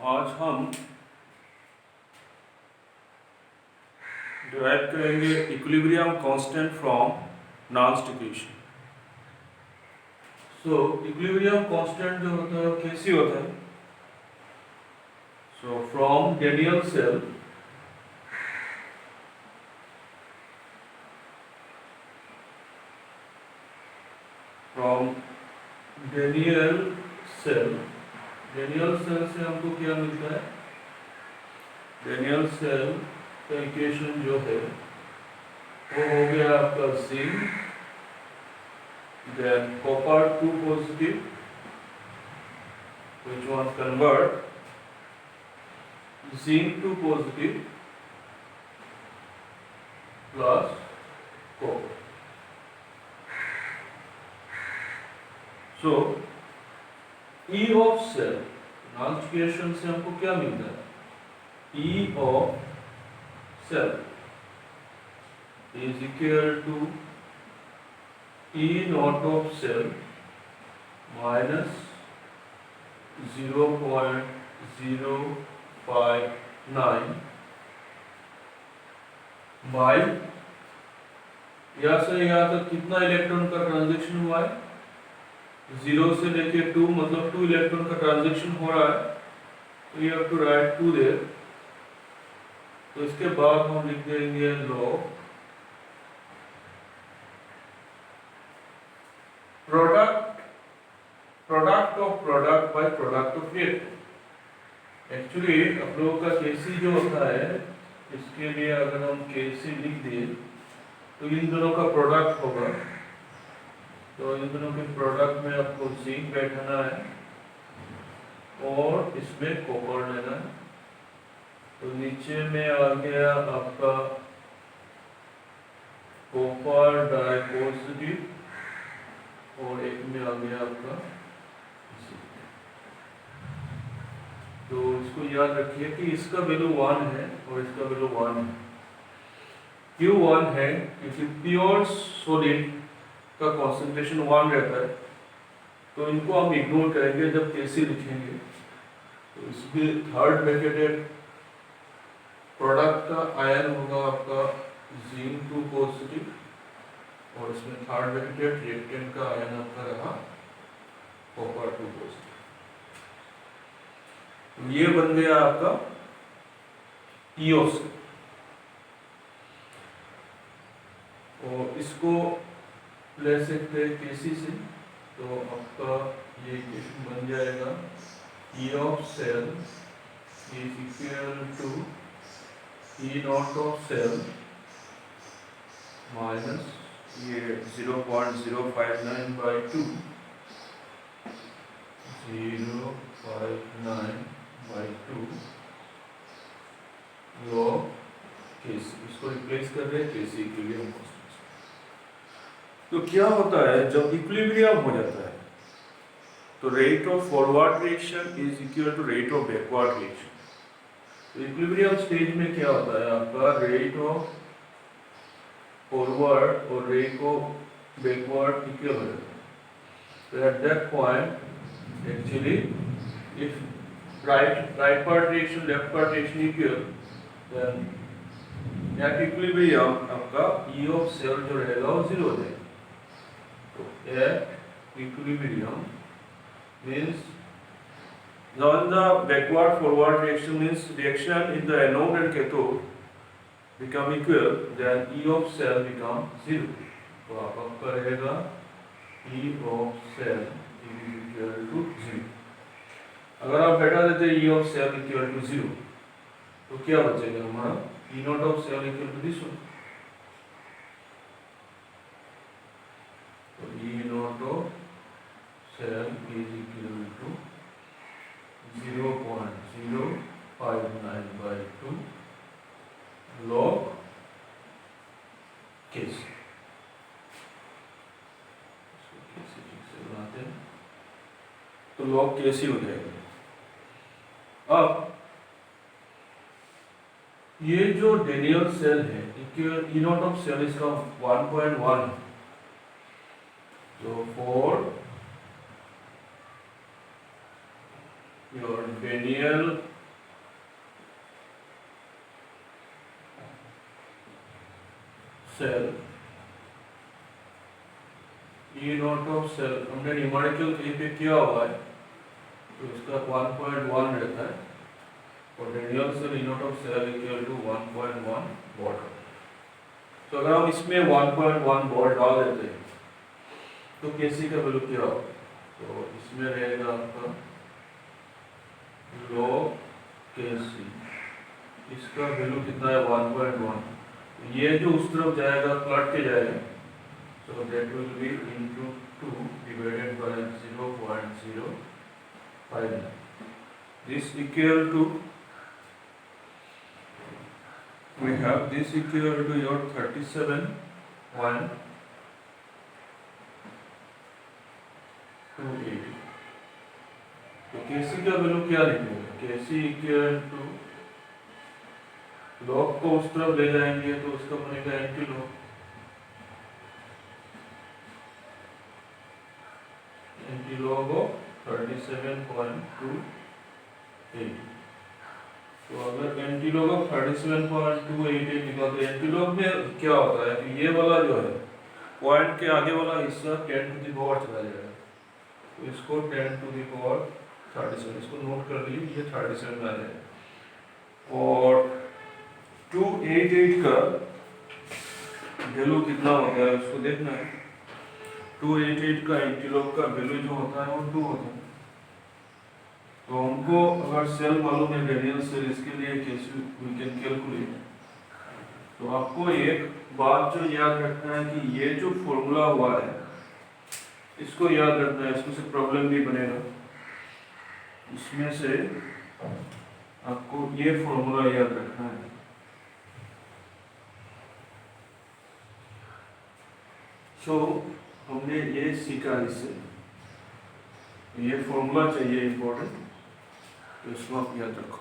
आज हम डिराइव करेंगे equilibrium constant from Nernst equation. So equilibrium constant जो होता है वो कैसे होता है? सो फ्रॉम डेनियल सेल से हमको क्या मिलता है? डेनियल सेल का इक्वेशन जो है वो हो गया आपका zinc, then copper 2 positive, which one convert zinc to positive plus copper. So E of cell नॉन्स्टिकेशन से हमको क्या मिलता है? E of cell is equal to E naught of cell minus 0.059 by यहाँ से यहाँ तक कितना इलेक्ट्रॉन का ट्रांजैक्शन हुआ है? 0 से लेके 2, मतलब 2 इलेक्ट्रॉन का ट्रांजैक्शन हो रहा है, तो you have to write 2 there. तो इसके बाद हम लिख देंगे law product of product by product of reactant. Actually आप लोगों का केसी जो होता है, इसके लिए अगर हम केसी लिख दें तो इन दोनों का प्रोडक्ट होगा। तो इन दोनों के प्रोडक्ट में आपको जिंक बैठाना है और इसमें कॉपर लेना है। तो नीचे में आ गया आपका कॉपर डाइपॉजिटिव और एक में आ गया आपका जिंक। तो इसको याद रखिए कि इसका वैल्यू 1 है और इसका वैल्यू 1 है। क्यों 1 है? क्योंकि प्योर सॉलिड का कॉन्सेंट्रेशन 1 रहता है, तो इनको हम इग्नोर करेंगे जब कैसे लिखेंगे। तो इसमें थर्ड ब्रैकेटेड प्रोडक्ट का आयन होगा आपका जिंक 2 पॉजिटिव और इसमें थर्ड ब्रैकेटेड रिएक्टेंट का आयन आपका रहा कॉपर 2 पॉजिटिव। तो ये बन गया आपका ईओस और इसको ले सकते हैं केसी से। तो आपका ये इक्वेशन बन जाएगा E of cell is equal to E naught of cell minus ये 0.059 by 2 log केसी। इसको रिप्लेस कर रहे हैं केसी इक्विलिब्रियम कांस्टेंट। तो क्या होता है जब इक्विलिब्रियम हो जाता है तो rate of forward reaction is equal to rate of backward reaction. तो इक्विलिब्रियम स्टेज में क्या होता है? आपका रेट ऑफ फॉरवर्ड और रेट ऑफ बैकवर्ड इक्वल हो जाता है। तो at that point actually if right part reaction left part reaction equal, then at equilibrium आपका E ऑफ सेल जो रहेगा वो 0 हो जाएगा। तो at equilibrium means now in the backward forward reaction means reaction in the anode and cathode become equal, then E of cell become 0। तो आपका रहेगा E of cell is equal to 0। अगर आप बैठा देते E of cell equal to 0 तो क्या बचेगा हमारा? E naught of cell equal to this one। तो E naught of cell is equal to 0.059 by 2 log केसी। तो log केसी हो जाएगा। अब ये जो डेनियल सेल है, E naught of cell इसका 1.1 है। तो for your Daniel cell E naught of cell हमने न्यूमेरिकल ए पे किया हुआ है तो इसका 1.1 रहता है और radial cell E naught of cell equal to 1.1 watt. तो अगर हम इसमें 1.1 वॉट डाल देते हैं तो केसी का वैल्यू क्या होगा? तो इसमें रहेगा आपका log केसी, इसका वैल्यू कितना है 1.1। ये जो उस तरफ जाएगा प्लट के जाएगा so that will be into 2 divided by 0.059. This equal to we have this equal to your 37.28. तो केसी का वैल्यू क्या लिखेंगे? केसी इक्वल टू लॉग को उस तरफ ले जाएंगे तो उसका बनेगा anti log, anti log of 37.28। तो अगर एंटी लॉग ऑफ 37.288 निकालते हैं, एंटी लॉग में क्या होता है कि ये वाला जो है पॉइंट के आगे वाला हिस्सा 10 टू द पावर चला जाएगा तो इसको 10 टू द पावर 37 इसको नोट कर लीजिए, ये 37 आ जाएगा। और 288 का वैल्यू कितना होता है उसको देखना है। 288 का एंटीलॉग का वैल्यू जो होता है वो 2 होता है। तो हमको अगर सेल मालूम है रेडियल सेल, इसके लिए कैसे वी कैन कैलकुलेट। तो आपको एक बात जो याद रखना है कि ये जो फॉर्मूला हुआ है इसको याद रखना है, इसमें से प्रॉब्लम भी बनेगा। इसमें से आपको ये फॉर्मूला याद रखना है। सो हमने ये सीखा, इससे ये फॉर्मूला चाहिए इंपॉर्टेंट, तो इसको आप याद रखो।